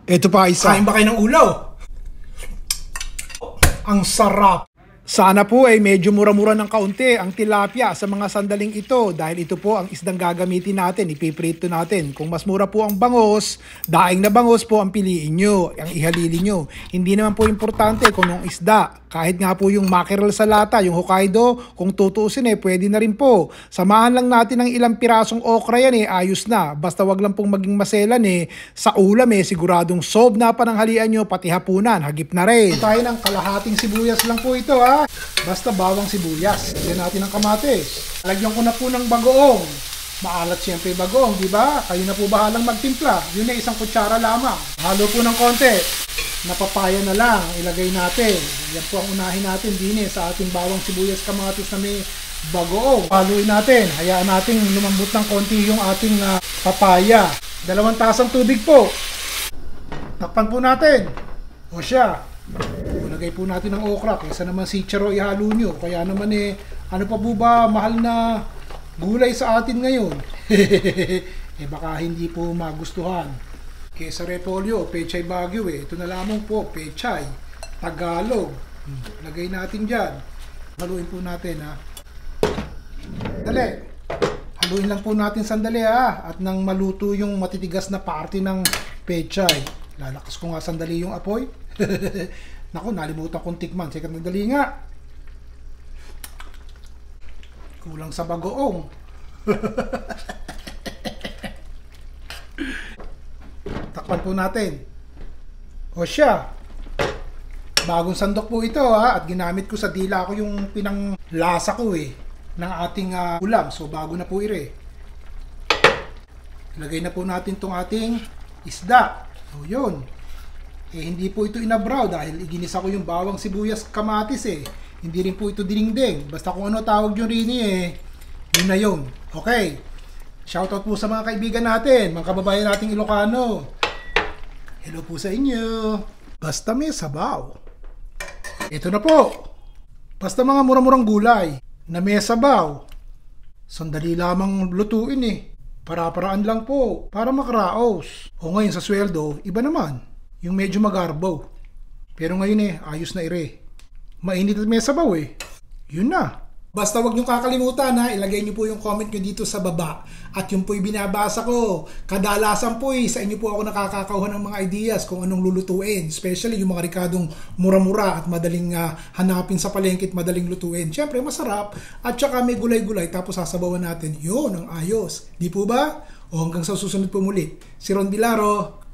Ito pa isa. Kain ba kayo ng ulo? Ang sarap. Sana po ay medyo mura-mura ng kaunti ang tilapia sa mga sandaling ito dahil ito po ang isdang gagamitin natin, ipiprito natin. Kung mas mura po ang bangos, daing na bangos po ang piliin nyo, ang ihalili nyo. Hindi naman po importante kung yung isda. Kahit nga po yung mackerel sa lata, yung Hokkaido, kung tutuusin pwede na rin po. Samahan lang natin ng ilang pirasong okra yan ayos na. Basta wag lang pong maging maselan sa ulam siguradong solve na pananghalian nyo, pati hapunan, hagip na rin. Tayo ng kalahating sibuyas lang po ito Basta bawang sibuyas. Lagyan natin ng kamatis. Lagyan ko na po ng bagoong. Maalat siyempre bagoong, di ba? Kayo na po bahalang magtimpla. Yun isang kutsara lamang. Halo po ng konti. Napapaya na lang, ilagay natin. Yan po ang unahin natin din sa ating bawang sibuyas kamatis na may bagoong. Haluin natin, hayaan natin lumambot ng konti yung ating papaya. 2 tasang tubig po. Takpan po natin. O siya. Ilagay po natin ng okra. Kaysa naman si Charo ihalo nyo. Kaya naman ano pa po ba mahal na gulay sa atin ngayon? Baka hindi po magustuhan. Kesa repolyo, pechay Baguio Ito na lamang po, pechay Tagalog. Lagay natin dyan. Haluin po natin Dali. Haluin lang po natin sandali At nang maluto yung matitigas na parte ng pechay. Lalakas ko nga sandali yung apoy. Naku, nalimutan kong tikman. Sige, nagdali nga. Kulang sa bagoong. Takpan po natin. O siya. Bagong sandok po ito at ginamit ko sa dila ko yung pinanglasa ko ng ating ulam. So bago na po Ilagay na po natin tong ating isda. O yun. Hindi po ito inabraw dahil iginisa ko yung bawang sibuyas kamatis Hindi rin po ito diningding. Basta kung ano tawag yung rini yun na yun. Okay. Shoutout po sa mga kaibigan natin, mga kababayan nating Ilocano. Hello po sa inyo. Basta may sabaw. Ito na po. Basta mga mura-murang gulay na may sabaw. Sandali lamang lutuin Para-paraan lang po. Para makaraos. O ngayon sa sweldo, iba naman. Yung medyo magarbaw. Pero ngayon ayos na Mainit at may sabaw Yun na. Basta wag nyo kakalimutan ilagay nyo po yung comment nyo dito sa baba. At yung po'y binabasa ko. Kadalasan po sa inyo po ako nakakakakuha ng mga ideas kung anong lulutuin. Especially yung mga rikadong mura-mura at madaling hanapin sa palengke at madaling lutuin. Siyempre masarap at saka may gulay-gulay tapos sasabawan natin. Yun ang ayos. Di po ba? O hanggang sa susunod po muli. Si Ron Bilaro.